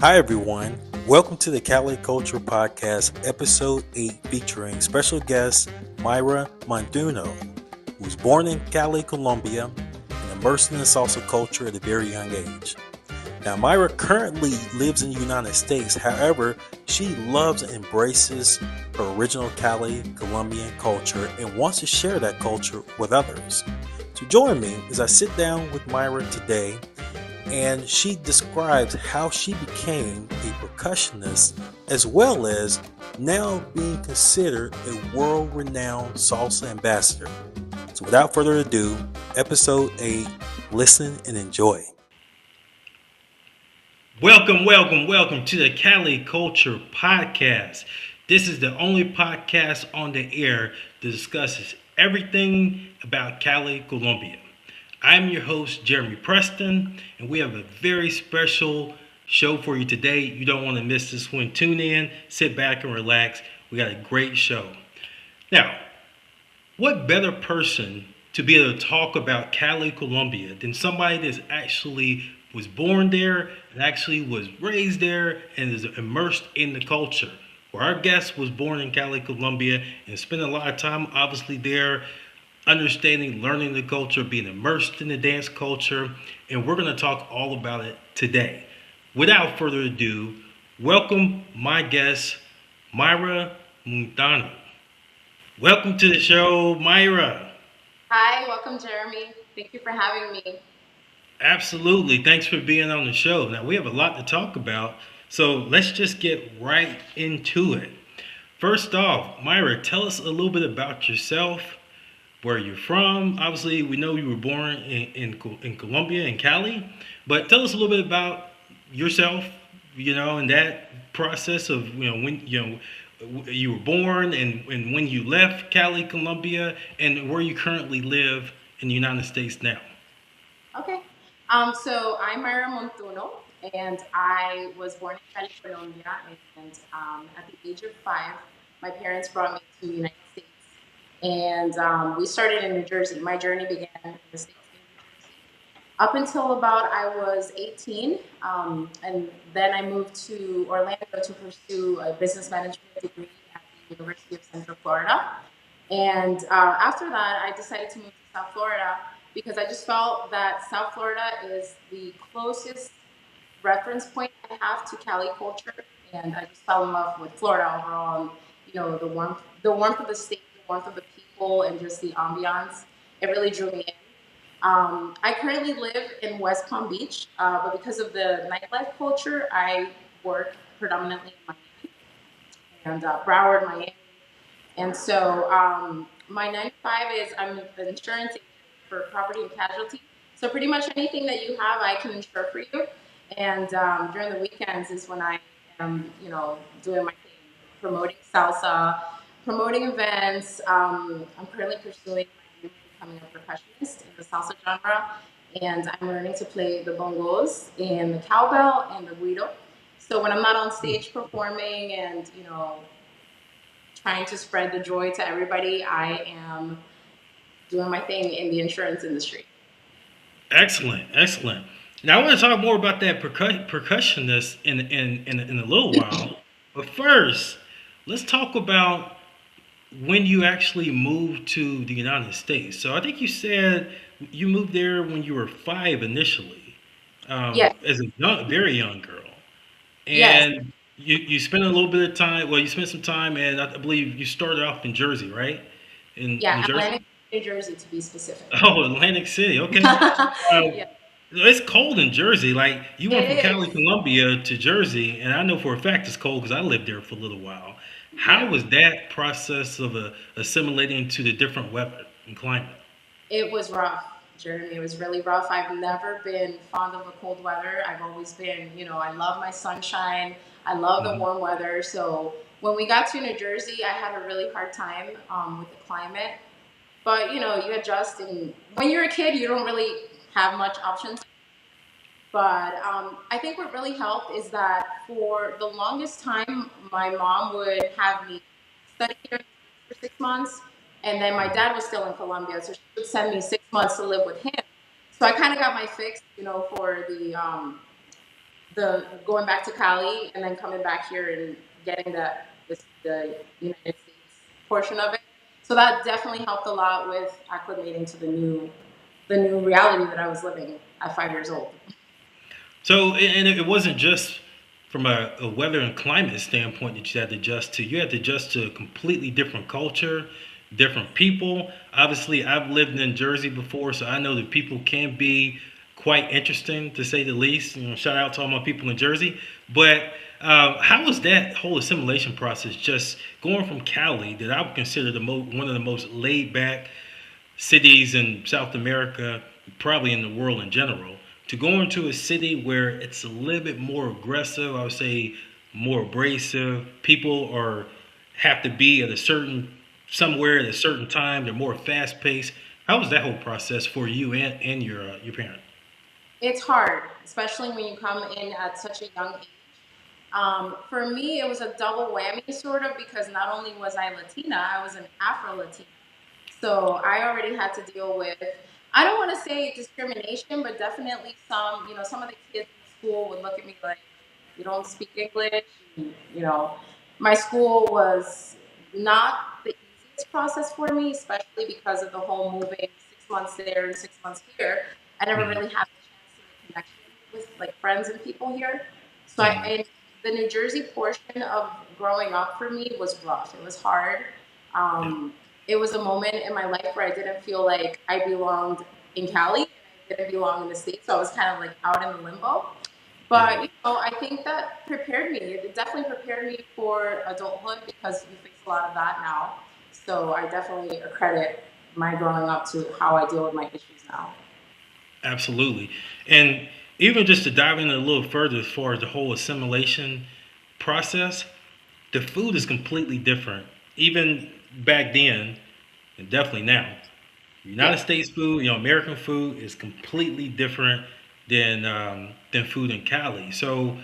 Hi, everyone. Welcome to the Cali Culture Podcast, Episode 8, featuring special guest Mayra Montuno, who was born in Cali, Colombia, and immersed in the salsa culture at a very young age. Now, Mayra currently lives in the United States. However, she loves and embraces her original Cali Colombian culture and wants to share that culture with others. So join me as I sit down with Mayra today, and she describes how she became a percussionist as well as now being considered a world-renowned salsa ambassador. So without further ado, episode 8, listen and enjoy. Welcome to the Cali Culture Podcast. This is the only podcast on the air that discusses everything about Cali, Colombia. I'm your host, Jeremy Preston, and we have a very special show for you today. You don't want to miss this one. Tune in, sit back, and relax. We got a great show. Now, what better person to be able to talk about Cali, Colombia than somebody that's actually was born there and actually was raised there and is immersed in the culture? Well, our guest was born in Cali, Colombia and spent a lot of time obviously there understanding, learning the culture, being immersed in the dance culture, and we're going to talk all about it today. Without further ado, welcome my guest, Mayra Montuno. Welcome to the show, Mayra. Hi, welcome, Jeremy. Thank you for having me. Absolutely. Thanks for being on the show. Now, we have a lot to talk about, so let's just get right into it. First off, Mayra, tell us a little bit about yourself, where you're from. Obviously, we know you were born in Colombia, in Cali, but tell us a little bit about yourself, and that process of, when, you were born and when you left Cali, Colombia, and where you currently live in the United States now. Okay. So I'm Mayra Montuno, and I was born in Cali, Colombia. And at the age of 5, my parents brought me to the United States. And we started in New Jersey. My journey began in the States in New Jersey. Up until about I was 18. And then I moved to Orlando to pursue a business management degree at the University of Central Florida. And after that, I decided to move to South Florida because I just felt that South Florida is the closest reference point I have to Cali culture, and I just fell in love with Florida overall. And, the warmth of the state, the warmth of the people, and just the ambiance. It really drew me in. I currently live in West Palm Beach, but because of the nightlife culture, I work predominantly in Miami and Broward, Miami. And so my 9 to 5 is I'm the insurance agent for property and casualty. So pretty much anything that you have, I can insure for you. And during the weekends is when I am, doing my thing, promoting salsa, promoting events. I'm currently pursuing my dream of becoming a percussionist in the salsa genre, and I'm learning to play the bongos and the cowbell and the guido. So when I'm not on stage performing and trying to spread the joy to everybody, I am doing my thing in the insurance industry. Excellent. Now, I want to talk more about that percussionist in a little while. But first, let's talk about when you actually moved to the United States. So I think you said you moved there when you were 5 initially, Yes, as a very young girl, yes, and you spent a little bit of time. Well, you spent some time, and I believe you started off in Jersey, right? In yeah, Jersey. Atlantic, New Jersey to be specific. Oh, Atlantic City. Okay. Uh, Yeah, it's cold in Jersey. Like you went from it Cali, is. Colombia to Jersey, and I know for a fact it's cold because I lived there for a little while. How Yeah, was that process of assimilating to the different weather and climate? it was rough, Jeremy. It was really rough. I've never been fond of the cold weather. I've always been, I love my sunshine. I love the Mhm. warm weather. So when we got to New Jersey, I had a really hard time with the climate. But you adjust, and when you're a kid, you don't really have much options. But I think what really helped is that for the longest time, my mom would have me study here in the States for 6 months, and then my dad was still in Colombia, so she would send me 6 months to live with him. So I kind of got my fix, for the going back to Cali and then coming back here and getting the United States portion of it. So that definitely helped a lot with acclimating to the new reality that I was living at 5 years old. So, and it wasn't just from a weather and climate standpoint that you had to adjust to. You had to adjust to a completely different culture, different people. Obviously, I've lived in Jersey before, so I know that people can be quite interesting to say the least. Shout out to all my people in Jersey. But how was that whole assimilation process? Just going from Cali, that I would consider one of the most laid back cities in South America, probably in the world in general, to go into a city where it's a little bit more aggressive, I would say more abrasive. People are have to be at a certain somewhere at a certain time. They're more fast paced. How was that whole process for you and your parent? It's hard, especially when you come in at such a young age. For me, it was a double whammy, sort of, because not only was I Latina, I was an Afro Latina. So I already had to deal with, I don't want to say discrimination, but definitely some of the kids in school would look at me like, you don't speak English. You know, my school was not the easiest process for me, especially because of the whole moving 6 months there and 6 months here. I never Mhm. really had the chance to make connection with like friends and people here. So Mhm. the New Jersey portion of growing up for me was rough. It was hard. Yeah. Um, it was a moment in my life where I didn't feel like I belonged in Cali and I didn't belong in the States. So I was kind of like out in the limbo. Yeah. But I think that prepared me. It definitely prepared me for adulthood because you face a lot of that now. So I definitely accredit my growing up to how I deal with my issues now. Absolutely. And even just to dive in a little further as far as the whole assimilation process, the food is completely different. Even back then, and definitely now. United Yeah. States food, American food is completely different than food in Cali. So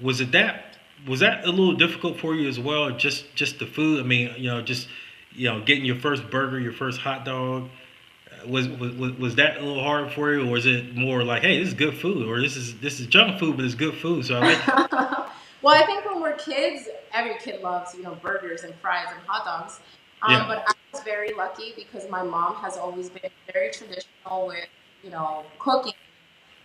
was it that was that a little difficult for you as well? Just the food. I mean, just getting your first burger, your first hot dog. Was that a little hard for you, or is it more like, hey, this is good food, or this is junk food, but it's good food, so I like it. Well, I think when we're kids, every kid loves, burgers and fries and hot dogs. Yeah. But I was very lucky because my mom has always been very traditional with, cooking.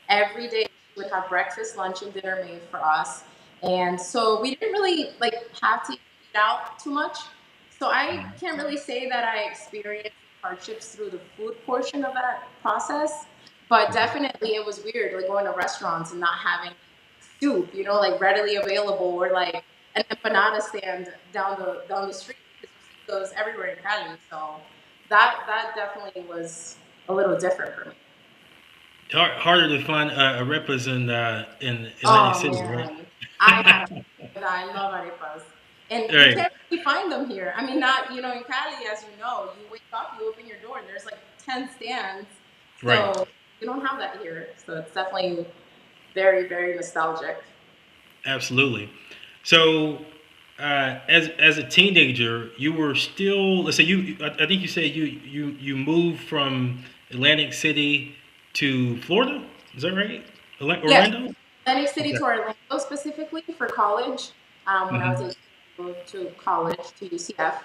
Every day she would have breakfast, lunch, and dinner made for us. And so we didn't really like have to eat out too much. So I Mm. can't really say that I experienced hardships through the food portion of that process. But Mhm. definitely it was weird, like going to restaurants and not having soup, like readily available, or like an empanada stand down the street because you see those everywhere in Cali. So that definitely was a little different for me. Harder to find arepas in Atlantic Oh City, right? man, I had I love arepas, and you Right. can't really find them here. I mean, not in Cali, as you know, you wake up, you open your door, and there's like 10 stands. Right. So you don't have that here. So it's definitely very very nostalgic. Absolutely. So, as a teenager, you were still. Let's say I think you said you moved from Atlantic City to Florida. Is that right? Yes, Orlando. Atlantic City Okay. to Orlando specifically for college. When I was Hmm. 18, I moved to college to UCF,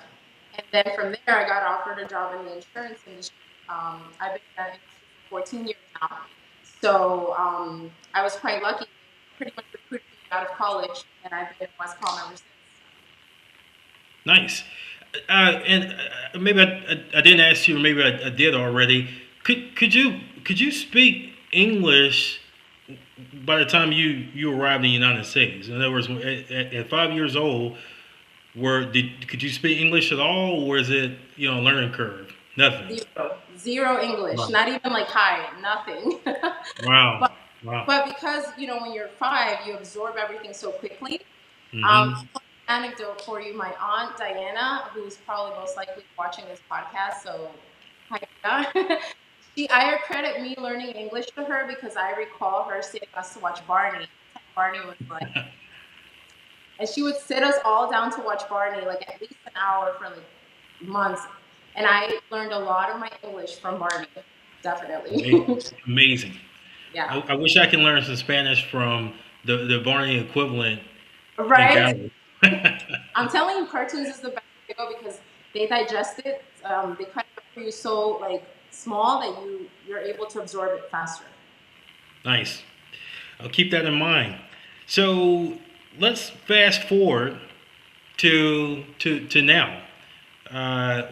and then from there I got offered a job in the insurance industry. I've been in that industry for 14 years now, so I was quite lucky. They pretty much recruited me out of college, and I've been in West Palm ever since. Nice. And maybe I didn't ask you, or maybe I did already. Could you speak English by the time you arrived in the United States? In other words, at 5 years old, could you speak English at all, or is it learning curve? Nothing. Zero English, Wow. not even like hi, nothing. Wow. but Wow. but because when you're 5, you absorb everything so quickly. Hmm. Fun anecdote for you: my aunt Diana, who's probably most likely watching this podcast, so hi, Diana. I credit me learning English to her because I recall her sitting us to watch Barney. Barney was like, and she would sit us all down to watch Barney like at least an hour for like months, and I learned a lot of my English from Barney. Definitely. Amazing. Yeah. I wish I could learn some Spanish from the Barney equivalent in Right? Cali. I'm telling you, cartoons is the best way to go because they digest it. They cut it up for you so like small that you're able to absorb it faster. Nice. I'll keep that in mind. So let's fast forward to now,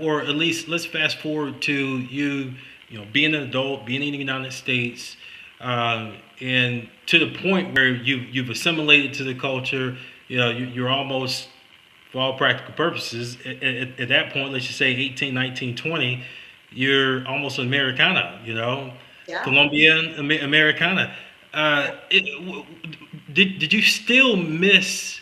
or at least let's fast forward to being an adult, being in the United States, and to the point where you've assimilated to the culture. You're almost, for all practical purposes, at that point, let's just say 18, 19, 20, you're almost Americana, Yeah. Colombian Americana. Did you still miss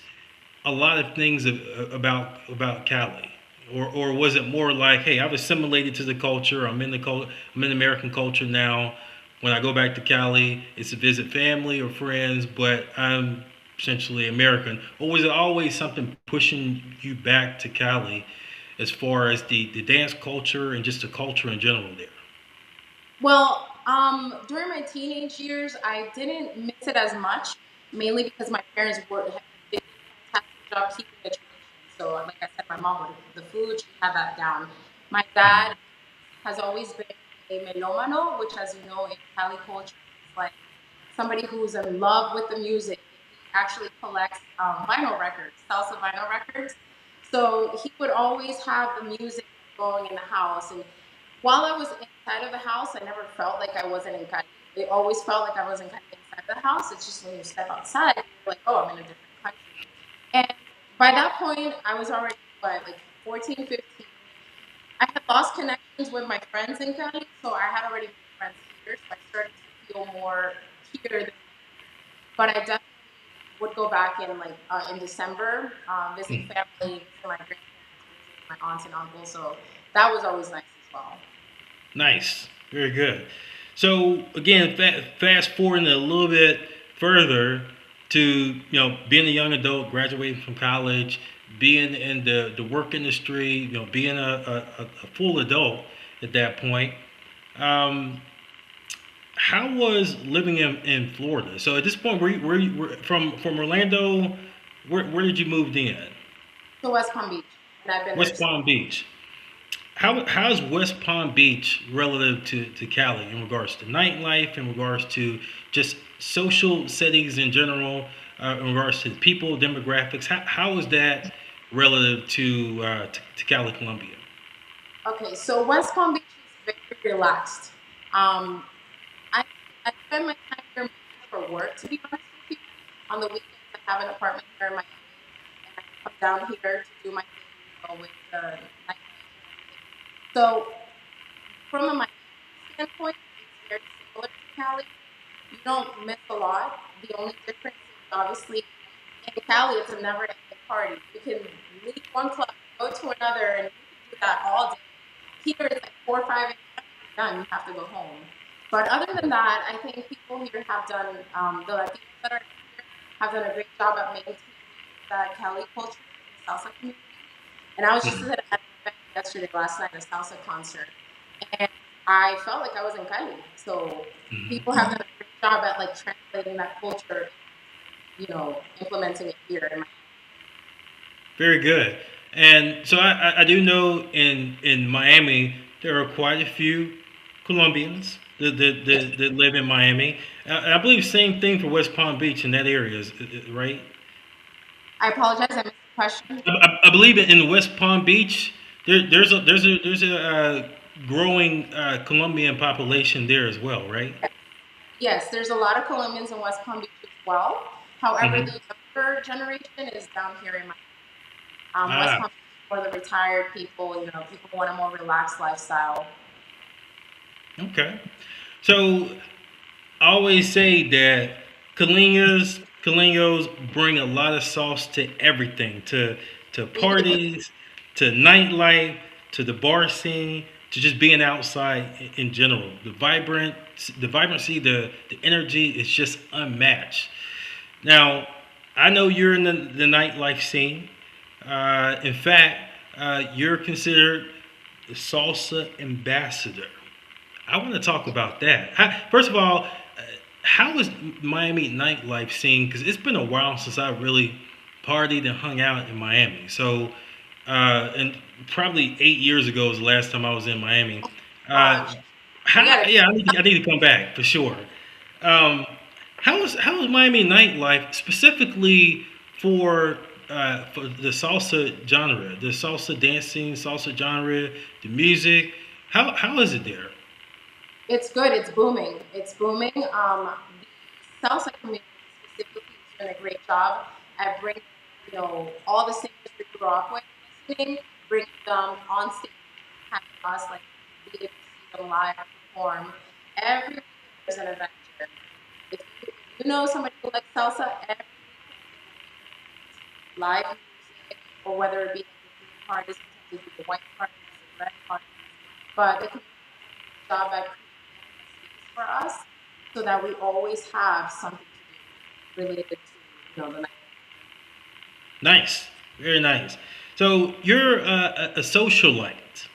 a lot of things about Cali, or was it more like, hey, I've assimilated to the culture. I'm in American culture now. When I go back to Cali, it's to visit family or friends, but I'm essentially American. Or was it always something pushing you back to Cali, as far as the dance culture and just the culture in general there? Well, during my teenage years, I didn't miss it as much, mainly because my parents did a fantastic job keeping the tradition. So, like I said, my mom would the food, she had that down. My dad Mhm. has always been a melómano, which, as you know, in Cali culture, is like somebody who's in love with the music. He actually collects vinyl records, salsa vinyl records. So he would always have the music going in the house. And while I was inside of the house, I never felt like I wasn't in Cali. It always felt like I wasn't kind of inside the house. It's just when you step outside, you're like, oh, I'm in a different country. And by that point, I was already, what, like 14, 15. I had lost connections with my friends in Cali, so I had already made friends here. So I started to feel more here than but I definitely would go back in December, visit family, visit my grandparents, visit my aunts and uncles. So that was always nice as well. Nice, very good. So again, fast forwarding a little bit further to being a young adult, graduating from college, being in the work industry, being a full adult at that point. Um, how was living in Florida? So at this point, were from Orlando? Where did you move in? So West Palm Beach, and I've been there West since. Palm Beach. How's West Palm Beach relative to Cali in regards to nightlife, in regards to just social settings in general, in regards to people demographics? How is that relative to Cali, Colombia? Okay, so West Palm Beach is very relaxed. Um, I I spend my time here mainly for work, to be honest with you. On the weekends, I have an apartment here in Miami, and I come down here to do my thing, with the nightlife and everything. So from a Miami standpoint, it's very similar to Cali. You don't miss a lot. The only difference is obviously in Cali, it's a never ending party. You can leave one club, go to another, and you can do that all day. Here, it's like 4 or 5 a.m. You're done. You have to go home. But other than that, I think people here have done, the Latinos that are here have done a great job at maintaining that Cali culture in the salsa community. And I was just at an event yesterday, last night, a salsa concert, and I felt like I was in Cali. So people have done a great job at like translating that culture and implementing it here in Miami. Very good. And so I do know in Miami there are quite a few Colombians that live in Miami. I believe same thing for West Palm Beach in that area, right? I apologize, I missed the question. I believe in the West Palm Beach there's a growing Colombian population there as well, right? Yes, there's a lot of Colombians in West Palm Beach as well. However, Hmm. the younger generation is down here in Miami. West Ah, Palm Beach is for the retired people. People who want a more relaxed lifestyle. okay. So I always say that Caleños bring a lot of sauce to everything, to We do. parties, to nightlife, to the bar scene, to just being outside in general. The vibrancy, the energy is just unmatched. Now, I know you're in the nightlife scene. In fact, you're considered the salsa ambassador. I want to talk about that. First of all, how is Miami nightlife scene? Because it's been a while since I really partied and hung out in Miami. So, and probably 8 years ago was the last time I was in Miami. Uh, Gosh, you how? gotta. Yeah, I need to come back for sure. Um, how is Miami nightlife specifically for the salsa genre, the salsa dancing, salsa genre, the music? How is it there? It's good. It's booming. It's booming. The salsa community specifically is doing a great job at bringing, all the singers we grew up with listening, bringing them on stage, having us like be able to see them live perform. Every weekend there's an event here. If you know somebody who likes salsa, every weekend there will be an event, live music, or whether it be like the theme parties, sometimes they do the white parties, the red parties. But the community does a great job at creating a space for us so that we always have something to do related to, the night. Nice, very nice. So you're a socialite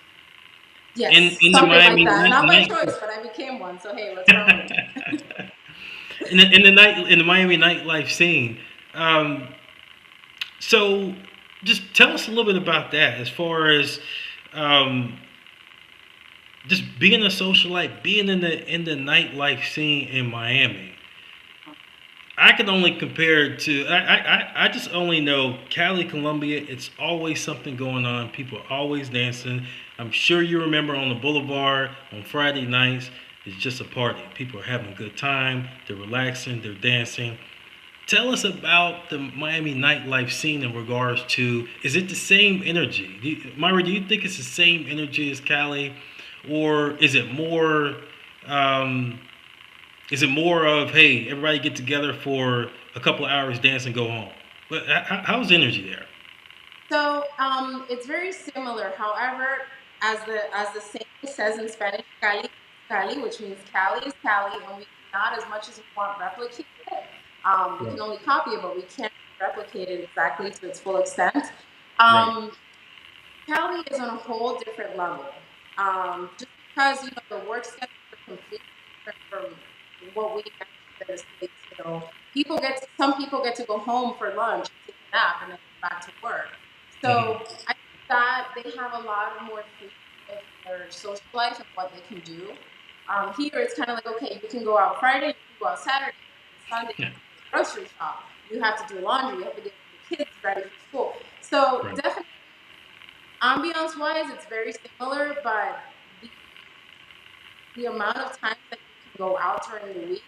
Yes, in the something like Miami that. Not by night choice, but I became one. So hey, let's run with it. in the Miami nightlife scene. Um, so just tell us a little bit about that, as far as um, just being a socialite, being in the nightlife scene in Miami. I can only compare it to I just only know Cali, Colombia. It's always something going on. People are always dancing. I'm sure you remember on the boulevard on Friday nights. It's just a party. People are having a good time. They're relaxing. They're dancing. Tell us about the Miami nightlife scene in regards to, is it the same energy? Myra, do you think it's the same energy as Cali, or um, is it more of, hey, everybody get together for a couple of hours, dance, and go home? But how's the energy there? So it's very similar. However, as the saying says in Spanish, Cali is Cali, which means Cali is Cali, and we cannot, as much as we want, replicate it. We Right. can only copy it, but we can't replicate it exactly to its full extent. Right. Um, Cali is on a whole different level. Just because the work schedules are completely different from what we have here in the states. Some people get to go home for lunch, take a nap, and then go back to work. Hmm. So I think that they have a lot more freedom with their social life and what they can do. Here it's kind of like, okay, you can go out Friday, you can go out Saturday, but then Sunday you Yeah. have to go grocery shop. You have to do laundry. You have to get the kids ready for school. So Right. definitely, ambiance wise, it's very similar, but the the amount of times that you can go out during the week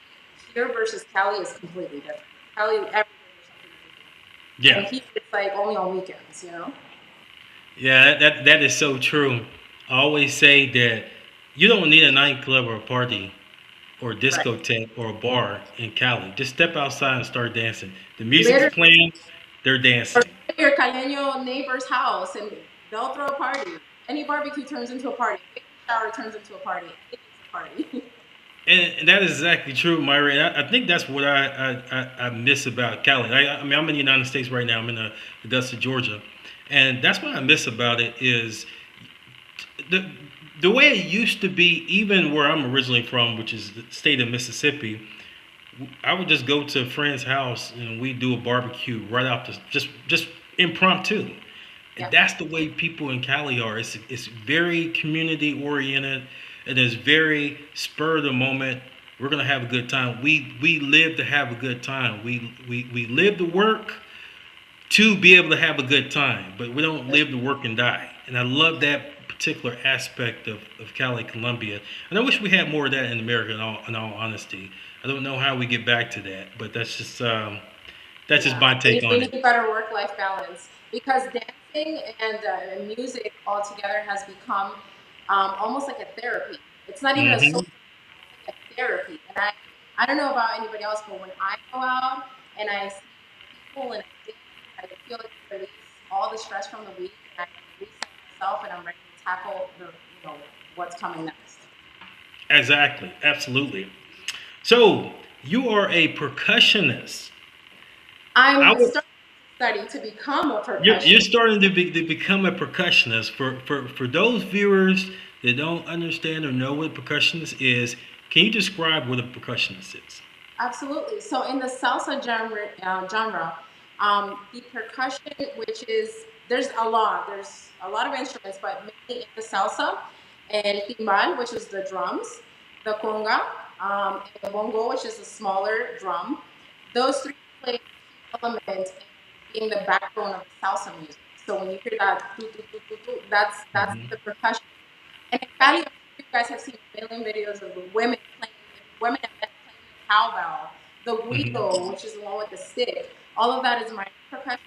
here versus Cali is completely different. Cali, every day there's something to do, Yeah. and here it's like only on weekends. Yeah. That is so true. I always say that you don't need a nightclub or a party or a Right. discotheque or a bar in Cali. Just step outside and start dancing. The music's Literally, playing. They're or dancing. go to your Caleño neighbor's house and they'll throw a party. Any barbecue turns into a party. Baby shower turns into a party. Anything's a party. And that is exactly true, Myra. And I think that's what I miss about Cali. I mean, I'm in the United States right now. I'm in Augusta, Georgia, and that's what I miss about it is the the way it used to be. Even where I'm originally from, which is the state of Mississippi, I would just go to a friend's house and we do a barbecue right out the just impromptu. And Yeah. that's the way people in Cali are. It's very community oriented, and it's very spur of the moment. We're gonna have a good time. We live to have a good time. We live to work to be able to have a good time, but we don't live to work and die. And I love that particular aspect of Cali, Colombia. And I wish we had more of that in America. In all honesty, I don't know how we get back to that, but that's just Yeah, my take we on it. need better work-life balance because dancing and music altogether has become almost like a therapy. It's not even a social, Hmm. it's like a therapy. And I don't know about anybody else, but when I go out and I see people and I dance, I feel like I release all the stress from the week and I reset myself and I'm ready to tackle what's coming next. Exactly, absolutely. So you are a percussionist. I I'm would, starting to study to become a you're percussionist. starting to become a percussionist. For those viewers that don't understand or know what a percussionist is, can you describe what a percussionist is? Absolutely. So in the salsa genre, the percussion, which is there's a lot of instruments, but mainly in the salsa, and timbal, which is the drums, the conga, and the bongo, which is a smaller drum. Those three play a key element in being the backbone of the salsa music. So when you hear that, tu, tu, tu, tu, tu, that's Hmm. the percussion. And in Cali, I'm sure you guys have seen a million videos of the women and men playing the cowbell, the Hmm. guido, which is the one with the stick. All of that is my percussion.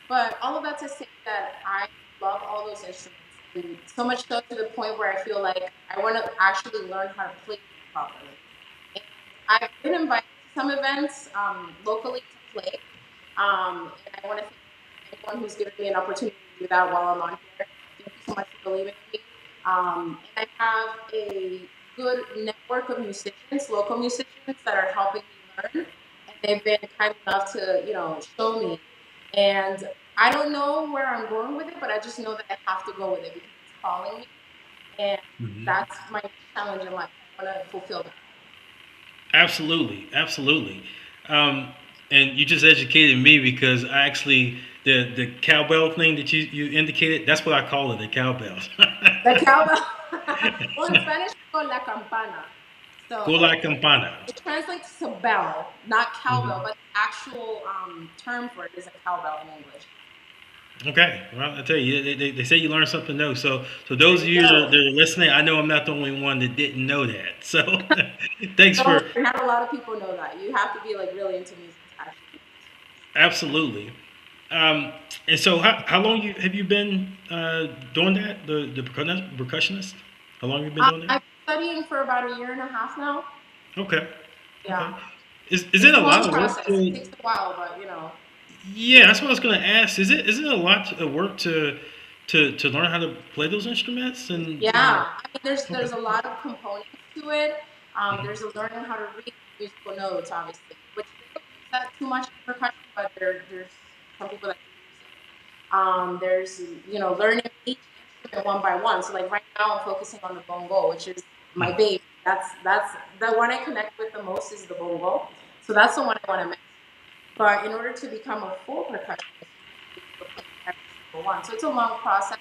But all of that to say that I love all those instruments, and so much so to the point where I feel like I want to actually learn how to play them properly. And I've been invited to some events locally to play, and I want to thank anyone who's given me an opportunity to do that while I'm on here. Thank you so much for believing in me. And I have a good network of musicians, local musicians that are helping me learn, and they've been kind enough to, show me. And I don't know where I'm going with it, but I just know that I have to go with it because it's calling me, and Hmm. that's my challenge in life. I want to fulfill that. Absolutely, absolutely. Um, and you just educated me because I actually the cowbell thing that you indicated, that's what I call it, the cowbells. The cowbell. Well, in Spanish, it's called la campana. So Go la campana. it translates to bell, not cowbell, Hmm. but the actual term for it is a cowbell in English. Okay, well, I tell you, they say you learn something new. So There those of you you go. that are listening, I know I'm not the only one that didn't know that. So thanks Don't for worry, not a lot of people know that. You have to be like really into music to actually know those absolutely. Um, and so how long have you been doing that? The percussionist? How long have you been doing that? I've been studying for about a year and a half now. Okay, Yeah. okay. Is it It's a a lot long of work process. It to? takes a while, but you know. Yeah, that's what I was going to ask. Is it a lot of work to learn how to play those instruments Yeah, and I mean, there's okay. a lot of components to it. Mhm. There's a learning how to read musical notes, obviously, which they don't use that too much in percussion, but there's some people that do use it. There's learning each instrument one by one. So like right now, I'm focusing on the bongo, which is my Mhm. baby. That's the one I connect with the most is the bongo. So that's the one I want to master. But in order to become a full percussionist, you need to be able to play every single one. So it's a long process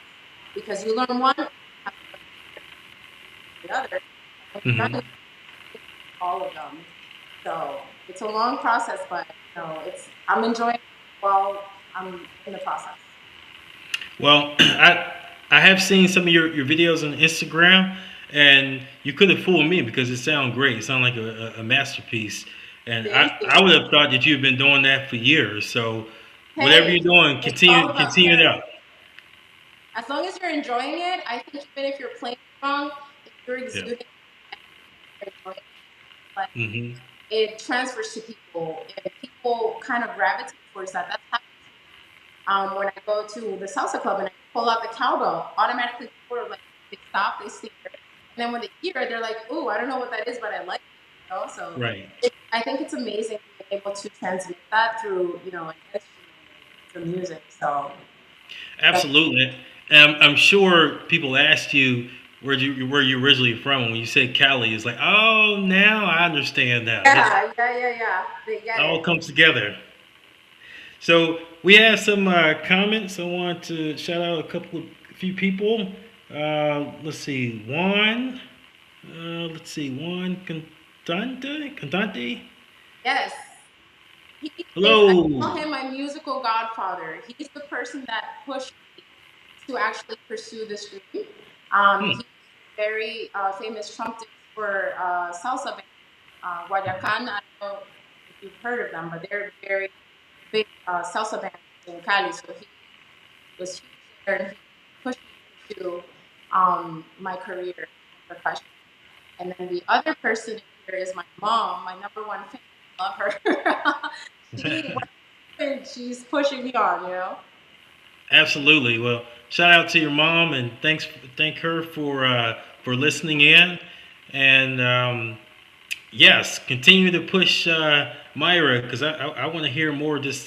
because you learn one, and you have to learn the other, and when you're done, Mhm. you have to all of them. So it's a long process, but it's I'm enjoying it while I'm in the process. Well, I have seen some of your videos on Instagram, and you could have fooled me because it sounded great. It sounded like a masterpiece, and Thank I you. would have thought that you've been doing that for years. So whatever Hey, you're doing, it's all about continue it character. up. As long as you're enjoying it, I think even if you're playing wrong, if you're Yeah. exuding and you're enjoying it, like Hmm. it transfers to people, and people kind of gravitate towards that. That's happened to me. When I go to the salsa club and I pull out the cowbell, automatically people are like, they stop, they stare, and then when they hear it, they're like, "Ooh, I don't know what that is, but I like it." So Right. I think it's amazing being able to transmit that through an instrument and through music. So that's, Absolutely. And I'm sure people asked you where you originally from. When you said Cali, it's like, oh, now I understand now. yeah. They It get all it. comes together. So we have some comments. I want to shout out a few people. Let's see, Juan. Let's see, Juan Cantante. Yes, he is. I Hello. call him my musical godfather. He's the person that pushed me to actually pursue this dream. Hmm. He's a very famous trumpetist for salsa band, Guayacan. I don't know if you've heard of them, but they're very big salsa band in Cali. So he was huge there, and he pushed me to pursue my career in percussion. And then the other person in here is my mom, my number one fan. I love her. She, she's pushing me on. Absolutely. Well, shout out to your mom and thank her for listening in. And yes, continue to push Myra because I want to hear more of this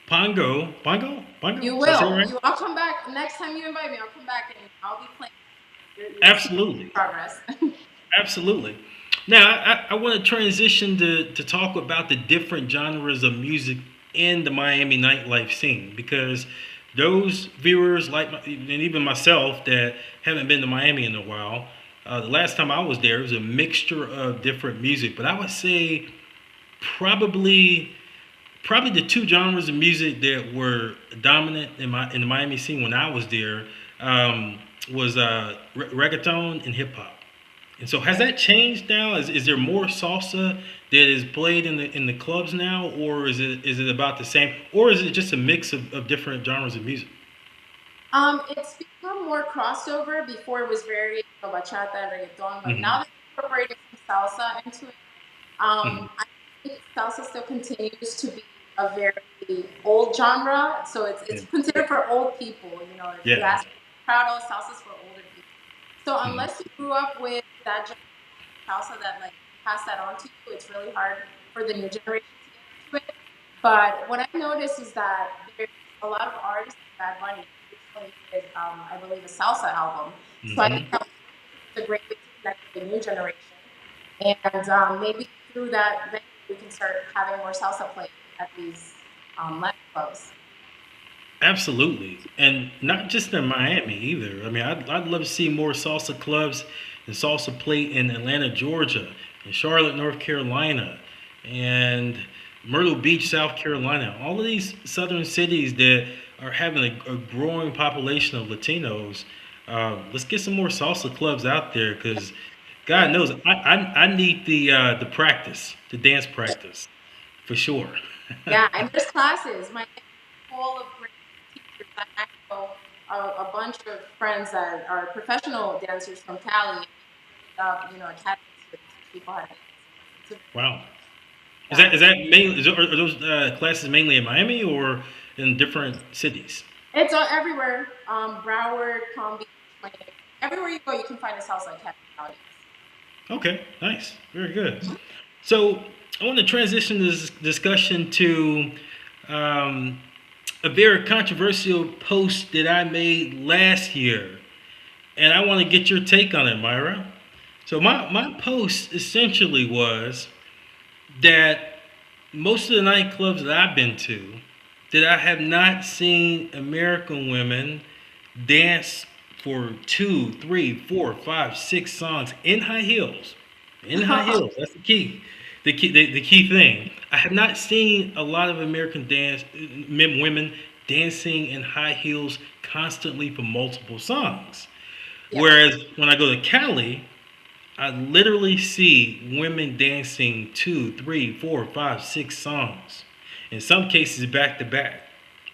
pongo. You Did I say it will. right? I'll come back next time you invite me. I'll come back and I'll be playing. You'll see Absolutely. progress. Absolutely. Now, I want to transition to talk about the different genres of music in the Miami nightlife scene because those viewers, and even myself, that haven't been to Miami in a while, the last time I was there, it was a mixture of different music. But I would say probably probably the two genres of music that were dominant in the Miami scene when I was there was reggaeton and hip hop. And so, has that changed now? Is there more salsa that is played in the clubs now, or is it about the same, or is it just a mix of different genres of music? It's become more crossover. Before it was very bachata and reggaeton, but Hmm. now they're incorporating some salsa into it. Hmm. I think salsa still continues to be a very old genre, so Yeah. it's considered for old people. If you Yeah. ask Prado, salsa's for older people. So Hmm. unless you grew up with that salsa that like pass that on to you, it's really hard for the new generation to get into it. But what I've noticed is that there's a lot of artists like Bad Bunny recently did, I believe, a salsa album. So I think Hmm. that was a great way to connect with the new generation. And maybe through that venue, we can start having more salsa played at these nightclubs. Absolutely, and not just in Miami either. I mean, I'd love to see more salsa clubs and salsa play in Atlanta, Georgia, and Charlotte, North Carolina, and Myrtle Beach, South Carolina. All of these southern cities that are having a growing population of Latinos. Let's get some more salsa clubs out there because God knows I need the practice, the dance practice for sure. Yeah, and there's classes. My full of great teachers. I know a bunch of friends that are professional dancers from Cali, and they opened up, academies to teach people how to dance. It's a very Wow. yeah. Is that mainly are those classes mainly in Miami or in different cities? It's everywhere. Broward, Palm Beach, Miami. Everywhere you go, you can find a salsa academy nowadays. Okay, nice, very good. So I want to transition this discussion to um, a very controversial post that I made last year, and I want to get your take on it, Myra. So my post essentially was that most of the nightclubs that I've been to, that I have not seen American women dance for two, three, four, five, 6 songs in high heels. In high heels, that's the key. The key thing. I have not seen a lot of American women dancing in high heels constantly for multiple songs. Yeah. Whereas when I go to Cali, I literally see women dancing two, three, four, five, 6 songs. In some cases, back to back,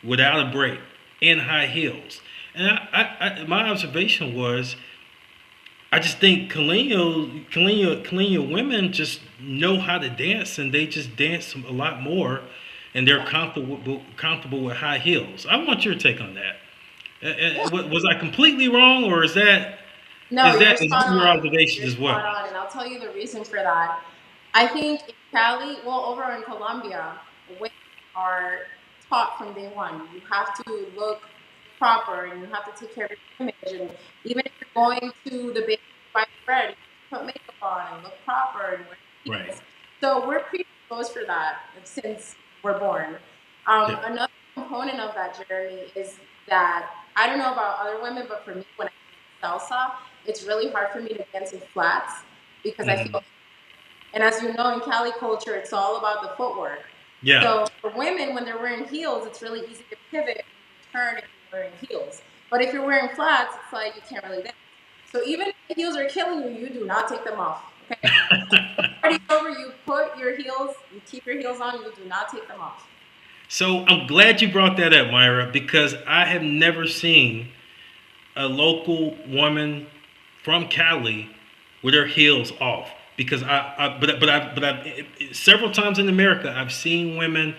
without a break, in high heels. And my observation was, I just think colonial women just know how to dance, and they just dance a lot more, and they're comfortable with high heels. I want your take on that. Was I completely wrong, or No, you're is spot that your on. observation You're as well? spot on, and I'll tell you the reason for that. I think in Cali, well, over in Colombia, women are taught from day one. You have to look proper, and you have to take care of your image. And even if you're going to the bakery to buy bread, you have to put makeup on and look proper and wear Right. heels. So we're predisposed for that since we're born. Yeah. Another component of that, Jeremy, is that I don't know about other women, but for me, when I dance salsa, it's really hard for me to dance in flats because I Hmm. feel, and as you know, in Cali culture, it's all about the footwork. Yeah. So for women, when they're wearing heels, it's really easy to pivot and turn if you're wearing heels. But if you're wearing flats, it's like you can't really dance. So even if the heels are killing you, you do not take them off. Okay? Party's over, you put your heels, you keep your heels on, you do not take them off. So I'm glad you brought that up, Myra, because I have never seen a local woman from Cali with her heels off. Because several times in America, I've seen women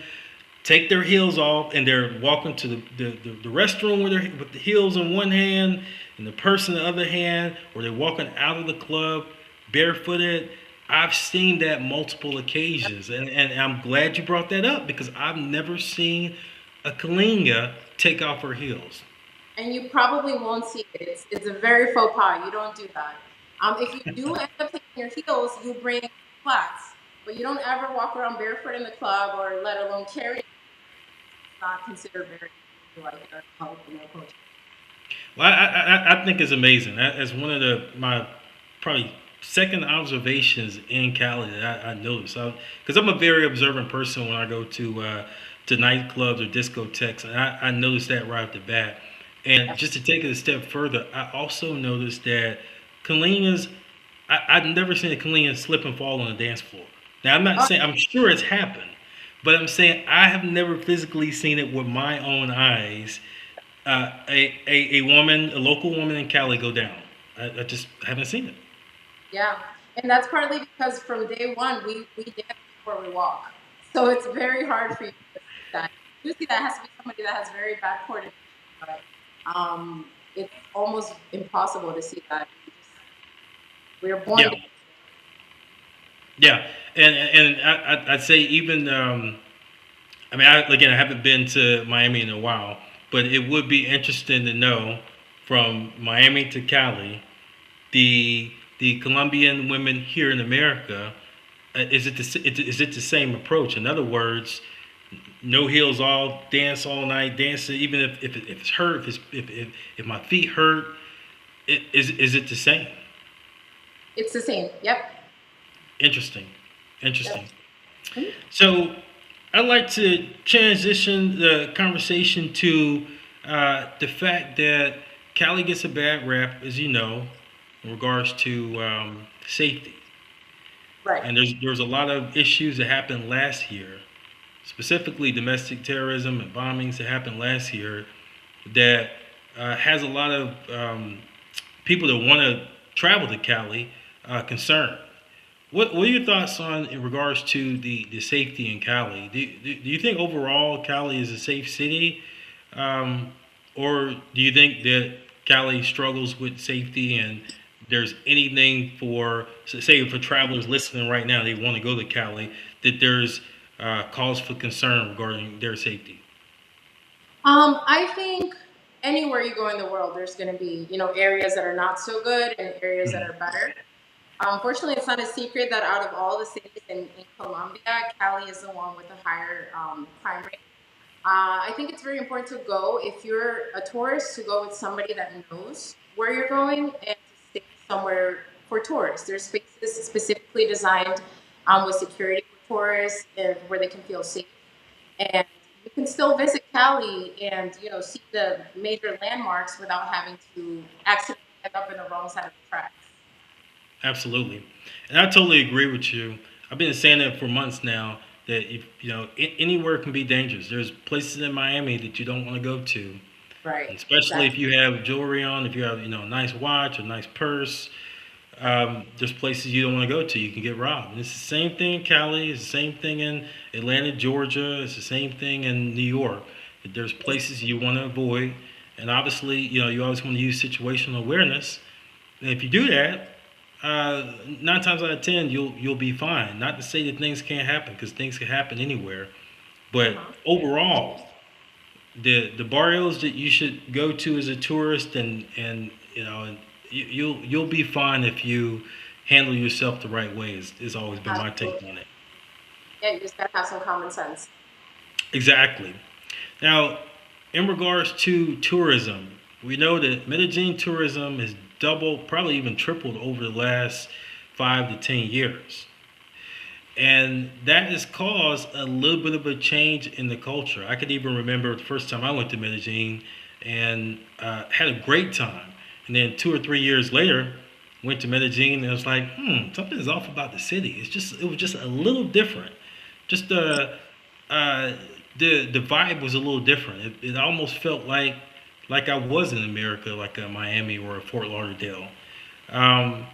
take their heels off and they're walking to the restroom with the heels in one hand and the purse in the other hand, or they're walking out of the club barefooted. I've seen that multiple occasions, and I'm glad you brought that up because I've never seen a Kalinga take off her heels. And you probably won't see it. It's a very faux pas. You don't do that. If you do end up taking your heels, you bring flats, but you don't ever walk around barefoot in the club or let alone carry. It's not considered very like a Filipino culture. Well, I think it's amazing. As one of my probably second observations in Cali that I noticed. Because I'm a very observant person when I go to nightclubs or discotheques, and I noticed that right off the bat. And just to take it a step further, I also noticed that Kalinas, I've never seen a Kalina slip and fall on the dance floor. Now, I'm not Oh, saying, I'm sure it's happened, but I'm saying I have never physically seen it with my own eyes. A woman, a local woman in Cali go down. I just haven't seen it. yeah, and that's partly because from day one we dance before we walk, so it's very hard for you to see that. You see that has to be somebody that has very bad coordination, but it's almost impossible to see that. We're born Yeah, dancers. yeah, and I'd say even I mean, again, I haven't been to Miami in a while, but it would be interesting to know from Miami to Cali the Colombian women here in America. Is it the same approach? In other words, no heels, all dance all night, dance even if it's hurt, if my feet hurt, is it the same? It's the same. Yep. Interesting, Yep. interesting. Mhm. So I'd like to transition the conversation to the fact that Cali gets a bad rap, as you know, in regards to safety. Right. And there's a lot of issues that happened last year, specifically domestic terrorism and bombings that happened last year, that has a lot of people that want to travel to Cali concerned. What are your thoughts on in regards to the safety in Cali? Do you think overall Cali is a safe city, um, or do you think that Cali struggles with safety and there's anything for say for travelers listening right now they want to go to Cali that there's cause for concern regarding their safety? I think anywhere you go in the world, there's going to be areas that are not so good and areas that Mhm. are better. Unfortunately, it's not a secret that out of all the cities in Colombia, Cali is the one with the higher crime rate. I think it's very important to go if you're a tourist to go with somebody that knows where you're going and to stay somewhere for tourists. There's spaces specifically designed with security for tourists and where they can feel safe. And you can still visit Cali and see the major landmarks without having to accidentally end up in the wrong side of the tracks. Absolutely, and I totally agree with you. I've been saying that for months now. That if you know anywhere can be dangerous. There's places in Miami that you don't want to go to, Right. especially if Exactly. you have jewelry on. If you have a nice watch, a nice purse. There's places you don't want to go to. You can get robbed. And it's the same thing in Cali. It's the same thing in Atlanta, Georgia. It's the same thing in New York. There's places you want to avoid, and obviously, you always want to use situational awareness. And if you do that, nine times out of ten, you'll be fine. Not to say that things can't happen, because things can happen anywhere. But Uh-huh. overall, the barrios that you should go to as a tourist, and and you'll be fine if you handle yourself the right way. Is always been my take Absolutely. on it. Yeah, you just gotta have some common sense. Exactly. Now, in regards to tourism, we know that Medellin tourism has doubled, probably even tripled over the last 5 to 10 years. And that has caused a little bit of a change in the culture. I could even remember the first time I went to Medellin and had a great time. And then 2 or 3 years later, went to Medellin and it was like, something's off about the city. It was just a little different. Just uh, the vibe was a little different. It almost felt like I was in America, like a Miami or a Fort Lauderdale. Um,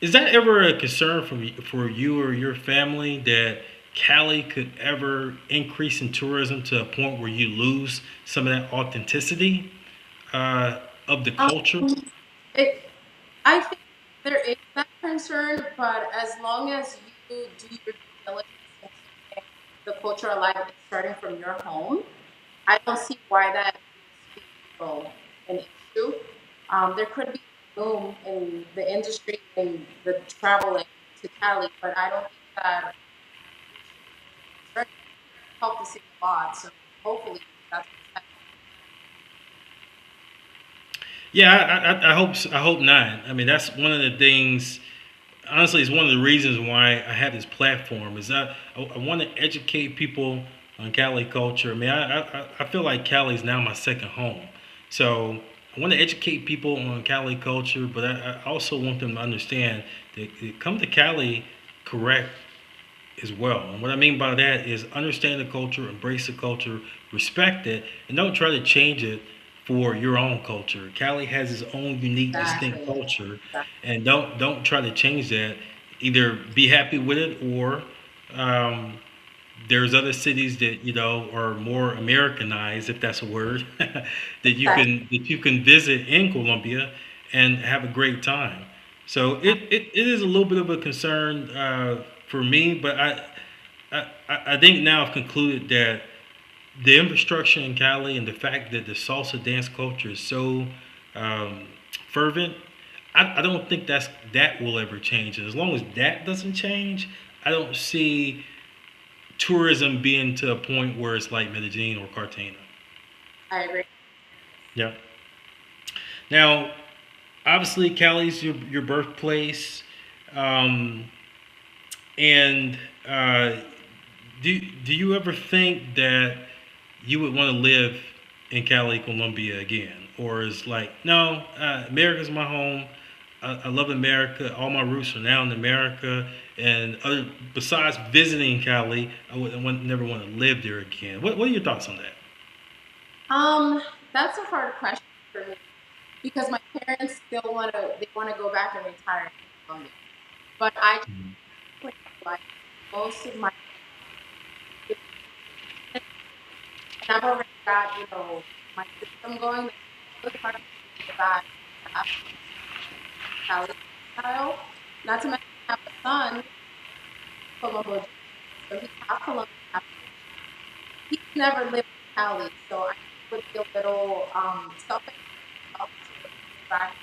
is that ever a concern for you or your family that Cali could ever increase in tourism to a point where you lose some of that authenticity of the Um, culture? it, I think there is that concern, but as long as you do your due diligence in keeping the culture alive and starting from your home, I don't see why that is feasible an issue. There could be a boom in the industry in the traveling to Cali, but I don't think that we should be concerned. Help the city a lot, so hopefully that's what's Yeah, I hope I hope not. I mean, that's one of the things. Honestly, it's one of the reasons why I have this platform. Is I want to educate people on Cali culture. I mean, I feel like Cali is now my second home. So I want to educate people on Cali culture, but I also want them to understand that they come to Cali correct as well. And what I mean by that is understand the culture, embrace the culture, respect it, and don't try to change it for your own culture. Cali has its own unique, distinct exactly. culture, and don't try to change that. Either be happy with it, or um, there's other cities that are more Americanized, if that's a word, Exactly. that you can visit in Colombia and have a great time. So it is a little bit of a concern for me, but I think now I've concluded that the infrastructure in Cali and the fact that the salsa dance culture is so um, fervent, I don't think that will ever change. And as long as that doesn't change, I don't see tourism being to a point where it's like Medellin or Cartagena. I agree. Yeah. Now, obviously, Cali's your birthplace, um, and uh, do you ever think that you would want to live in Cali, Colombia again, or is like no, America's my home. I love America. All my roots are now in America, and other besides visiting Cali, never want to live there again. What are your thoughts on that? Um, that's a hard question for me because my parents still want to go back and retire in Colombia, but I just feel like most of my and I've already got my system going. It's really hard for me to go back to Cali style. Not to mention I have a son, Colombo, so he's half Colombian, half Haitian. He's never lived in Cali, so I would be a little selfish myself to go back.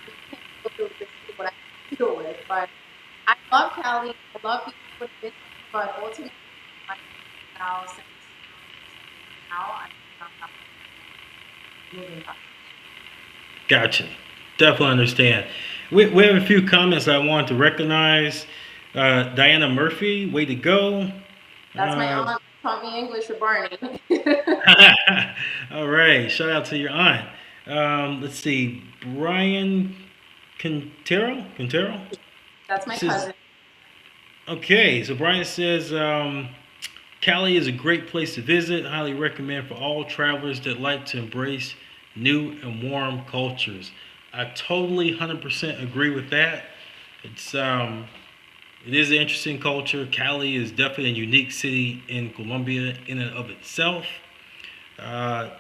We can't go through the city what I have to deal with, but I love Cali. I love being able to visit, but ultimately, my now since now, I think I'm moving back. Gotcha. Definitely understand. We have a few comments I want to recognize. Diana Murphy, way to go. That's my Uh, aunt taught me English with Barney. all right. Shout out to your aunt. Let's see. Brian Quintero That's my says, cousin. okay. So Brian says, Cali is a great place to visit. Highly recommend for all travelers that like to embrace new and warm cultures. I totally 100% agree with that. It's it is an interesting culture. Cali is definitely a unique city in Colombia in and of itself.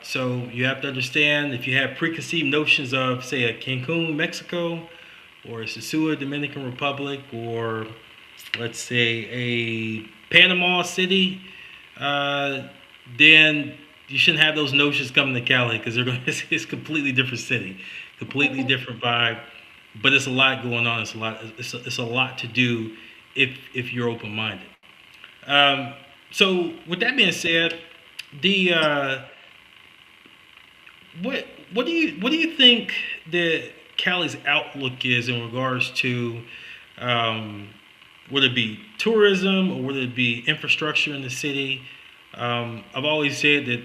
So you have to understand if you have preconceived notions of, say, a Cancun, Mexico, or a Sosua, Dominican Republic, or let's say a Panama City, uh, then you shouldn't have those notions coming to Cali because they're going. It's a completely different city, completely different vibe. But it's a lot going on. It's a lot. It's a lot to do if you're open minded. Um, so with that being said, the what do you think that Cali's outlook is in regards to um, whether it be tourism or whether it be infrastructure in the city? I've always said that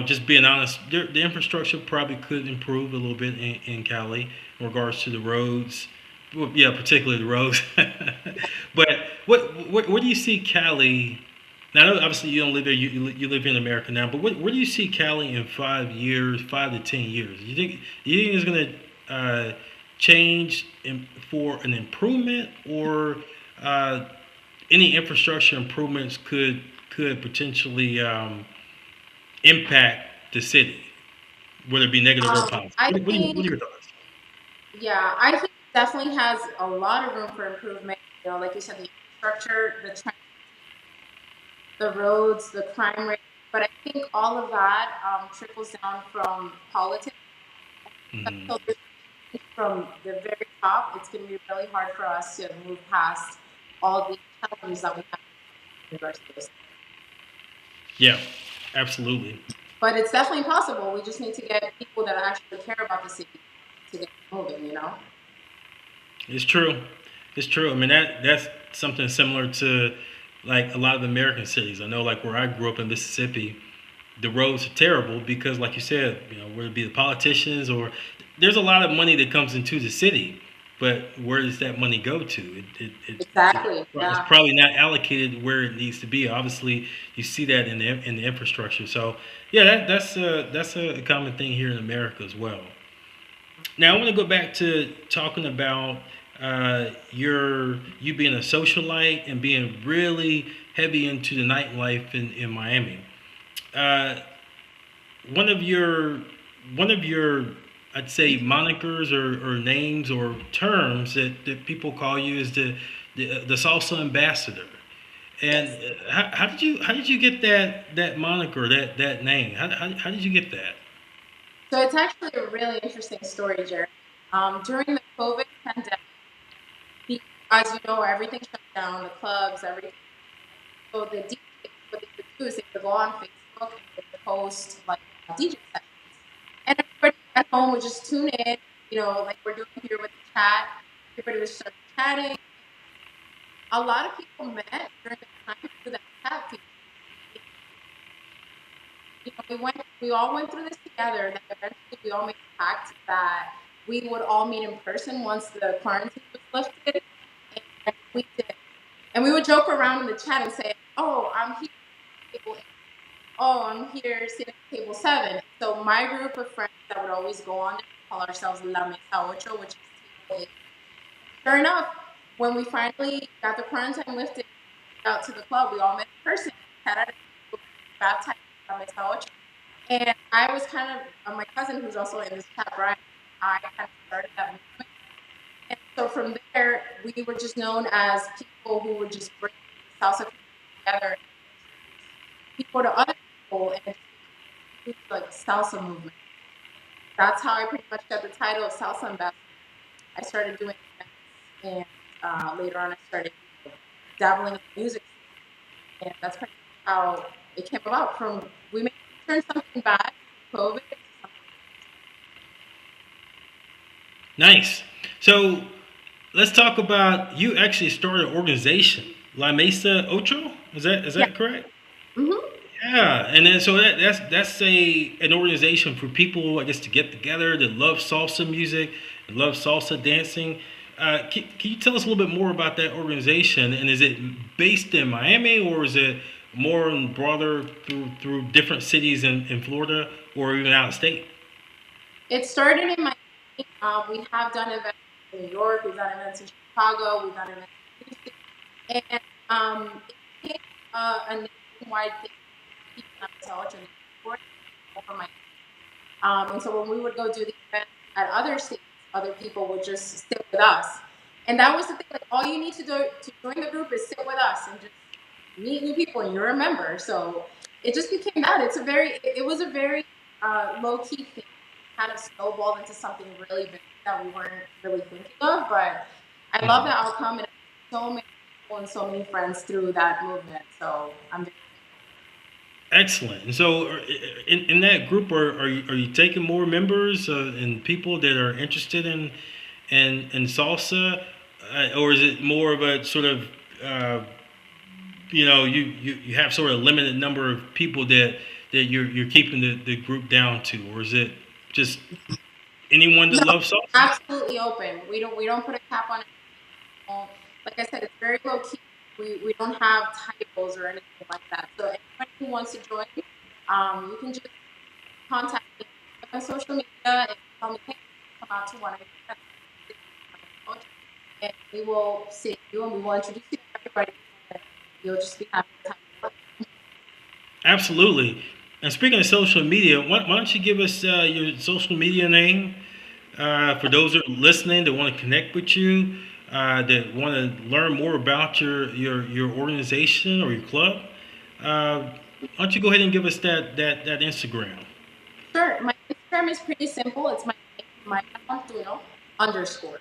just being honest, the infrastructure probably could improve a little bit in Cali in regards to the roads. Well, yeah, particularly the roads. But where do you see Cali? Now, I know obviously you don't live there. You live in America now. But where do you see Cali in 5 years, 5 to 10 years? You think it's going to change for an improvement, or uh, any infrastructure improvements could potentially impact the city, whether it be negative or positive? I What are think, your thoughts? yeah, I think it definitely has a lot of room for improvement. Like you said, the infrastructure, the transportation, the roads, the crime rate. But I think all of that trickles down from politics. Hmm. from the very top, it's going to be really hard for us to move past all the challenges that we have in regards to this. Yeah, absolutely. But it's definitely possible. We just need to get people that actually care about the city to get moving, you know? It's true. It's true. I mean that's something similar to like a lot of the American cities. I know like where I grew up in Mississippi, the roads are terrible because like you said, whether it be the politicians or there's a lot of money that comes into the city, but where does that money go to? Exactly. It's Yeah. probably not allocated where it needs to be. Obviously, you see that in the infrastructure. So yeah, that's a common thing here in America as well. Now I want to go back to talking about you being a socialite and being really heavy into the nightlife in Miami. Uh, one of your one of your I'd say monikers or names or terms that people call you is the salsa ambassador. And Yes. how did you get that moniker that name? How did you get that? So it's actually a really interesting story, Jeremy. During the COVID pandemic, the, as you know, everything shut down, the clubs, everything. So the DJs, what they would do is they would go on Facebook and they would post like DJ sessions. And everybody at home would just tune in, like we're doing here with the chat. Everybody would start chatting. A lot of people met during the time through that chat feature. We all went through this together. That eventually we all made a pact that we would all meet in person once the quarantine was lifted, and we did. And we would joke around in the chat and say, "Oh, I'm here at table 8. Oh, I'm here sitting at table 7." So my group of friends that would always go on there, we call ourselves La Mesa Ocho, which is table 8. Sure enough, when we finally got the quarantine lifted, out to the club, we all met in person. Had at a baptized La Mesa Ocho. And I was kind of my cousin, who's also in this chat, Brian. I kind of started that movement, and so from there, we were just known as people who would just bring the salsa community together and introduce people to other people, and just became a huge like salsa movement. That's how I pretty much got the title of salsa ambassador. I started doing events, and later on, I started dabbling in the music scene, and that's pretty much how it came about. From we made turn something bad, COVID, into something. Nice. So let's talk about you actually started an organization, La Mesa Ocho. Is Yeah. that correct? Mm-hmm. Yeah, and then so that's a an organization for people I guess to get together that love salsa music, that love salsa dancing. Can you tell us a little bit more about that organization? And is it based in Miami or is it more broader through different cities in Florida or even out of state? It started in Miami. We have done events in New York. We've done events in Chicago. We've done events in Houston, and it became a nationwide thing. People have college and over my. And so when we would go do the events at other states, other people would just sit with us. And that was the thing. Like all you need to do to join the group is sit with us and just meet new people, and you're a member. So it just became that. It was a very low key thing. Kind of snowballed into something really big that we weren't really thinking of. But I love the outcome, and so many people and so many friends through that movement. So I'm very Excellent. And so, in that group, are you taking more members and people that are interested in salsa, or is it more of a sort of uh, you have sort of a limited number of people that you're keeping the group down to, or is it just anyone that no, loves salsa? absolutely open. We don't put a cap on it. Like I said, it's very low key. We don't have titles or anything like that. So anybody who wants to join, you can just contact me on social media and tell me, hey, come out to one of your events, and we will see you and we will introduce you to everybody, and you'll just be having the time of your life. Absolutely. And speaking of social media, why don't you give us your social media name for those that are listening that want to connect with you, that want to learn more about your organization or your club? Why don't you go ahead and give us that Instagram? Sure, my Instagram is pretty simple. It's my name, Mayra Montuno. underscore.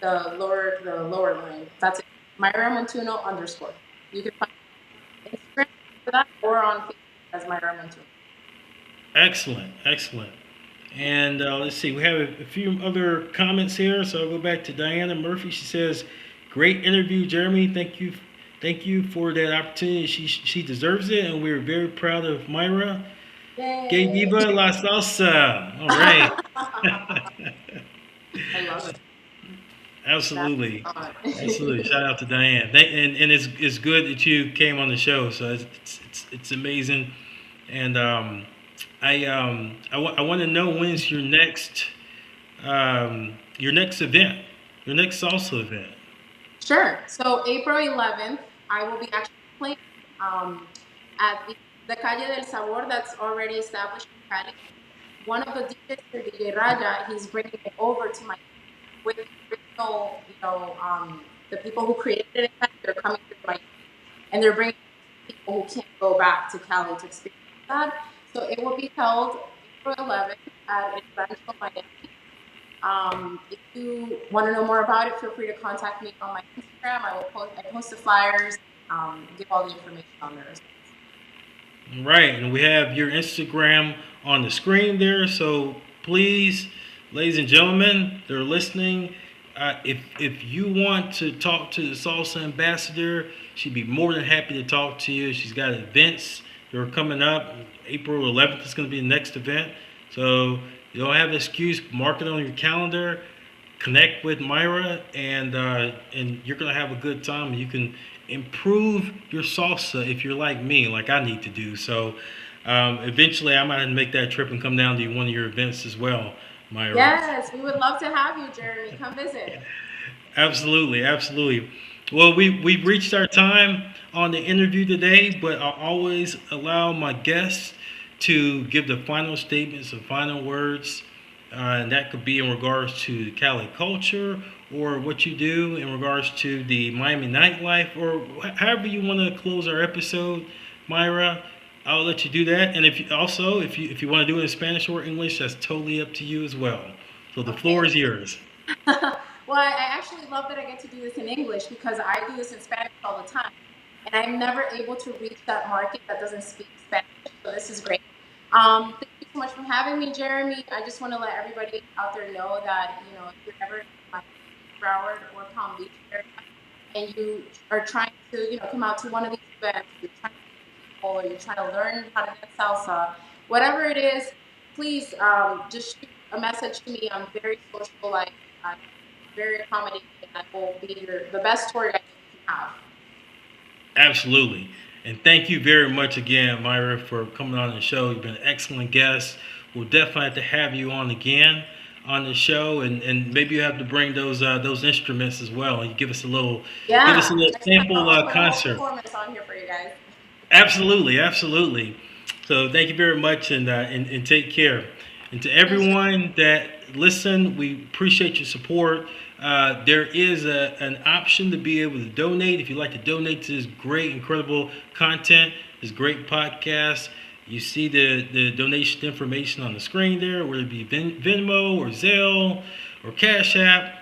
The lower line. That's it. Mayra Montuno underscore. You can find me on Instagram for that or on Facebook as Mayra Montuno. Excellent, excellent. And let's see, we have a few other comments here. So I'll go back to Diana Murphy. She says, "Great interview, Jeremy. Thank you for that opportunity. She deserves it, and we're very proud of Myra. Que Yay! viva la salsa! All right, I love it. That's absolutely, fun. absolutely. Shout out to Diane. And it's good that you came on the show. So it's amazing. And I want to know when's your next event, your next salsa event. Sure. So April 11th, I will be actually playing um, at the Calle del Sabor that's already established in Cali. One of the DJs here, DJ Raja, he's bringing it over to my with the original, the people who created it. They're coming to my and they're bringing people who can't go back to Cali to experience that. So it will be held April 11th at Rancho Miami. If you want to know more about it, feel free to contact me on my Instagram. I post the flyers, give all the information on there. Right, and we have your Instagram on the screen there. So please, ladies and gentlemen, that are listening, if you want to talk to the salsa ambassador, she'd be more than happy to talk to you. She's got events that are coming up. April 11th is going to be the next event. So you don't have an excuse. Mark it on your calendar. Connect with Myra, and you're gonna have a good time. You can improve your salsa if you're like me, like I need to do. So eventually, I might make that trip and come down to one of your events as well, Myra. Yes, we would love to have you, Jeremy. Come visit. Absolutely, absolutely. Well, we've reached our time on the interview today, but I always allow my guests to give the final statements, the final words, and that could be in regards to the Cali culture or what you do in regards to the Miami nightlife, or however you want to close our episode, Myra. I'll let you do that, and if you want to do it in Spanish or English, that's totally up to you as well. So the floor Okay. is yours. Well, I actually love that I get to do this in English because I do this in Spanish all the time. And I'm never able to reach that market that doesn't speak Spanish. So this is great. Thank you so much for having me, Jeremy. I just want to let everybody out there know that, if you're ever in my Broward or Palm Beach area and you are trying to, come out to one of these events, you're trying to meet people or you're trying to learn how to dance salsa, whatever it is, please just shoot a message to me. I'm very social. I'm very accommodating. I will be the best tour guide you can have. Absolutely. And thank you very much again, Myra, for coming on the show. You've been an excellent guest. We'll definitely have to have you on again on the show, and maybe you have to bring those instruments as well. And you give us a Yeah, little next time sample I'll put a whole concert. performance on here for you guys. Absolutely, absolutely. So thank you very much, and take care. And to Thanks, Jeremy. everyone that listened, we appreciate your support. There is an option to be able to donate. If you'd like to donate to this great, incredible content, this great podcast, you see the donation information on the screen there, whether it be Venmo or Zelle or Cash App.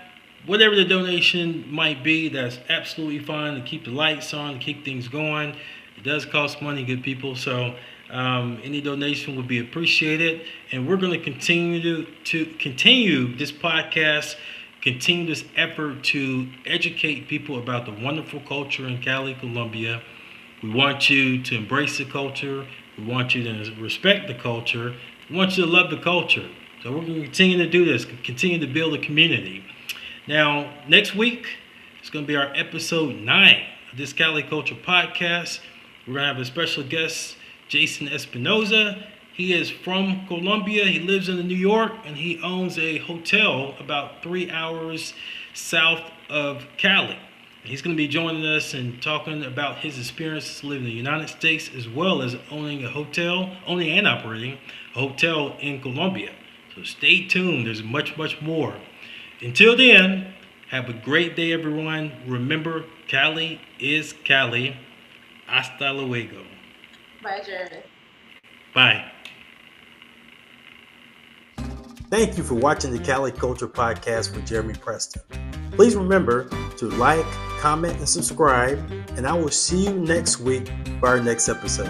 Whatever the donation might be, that's absolutely fine to keep the lights on, to keep things going. It does cost money, good people. So any donation would be appreciated. And we're going to to continue this podcast, continue this effort to educate people about the wonderful culture in Cali, Colombia. We want you to embrace the culture. We want you to respect the culture. We want you to love the culture. So we're going to continue to do this, continue to build a community. Now, next week, it's going to be our episode 9 of this Cali Culture podcast. We're going to have a special guest, Jason Espinoza. He is from Colombia. He lives in New York, and he owns a hotel about 3 hours south of Cali. He's going to be joining us and talking about his experiences living in the United States, as well as owning and operating a hotel in Colombia. So stay tuned. There's much, much more. Until then, have a great day, everyone. Remember, Cali is Cali. Hasta luego. Bye, Jeremy. Bye. Thank you for watching the Cali Culture Podcast with Jeremy Preston. Please remember to like, comment, and subscribe, and I will see you next week for our next episode.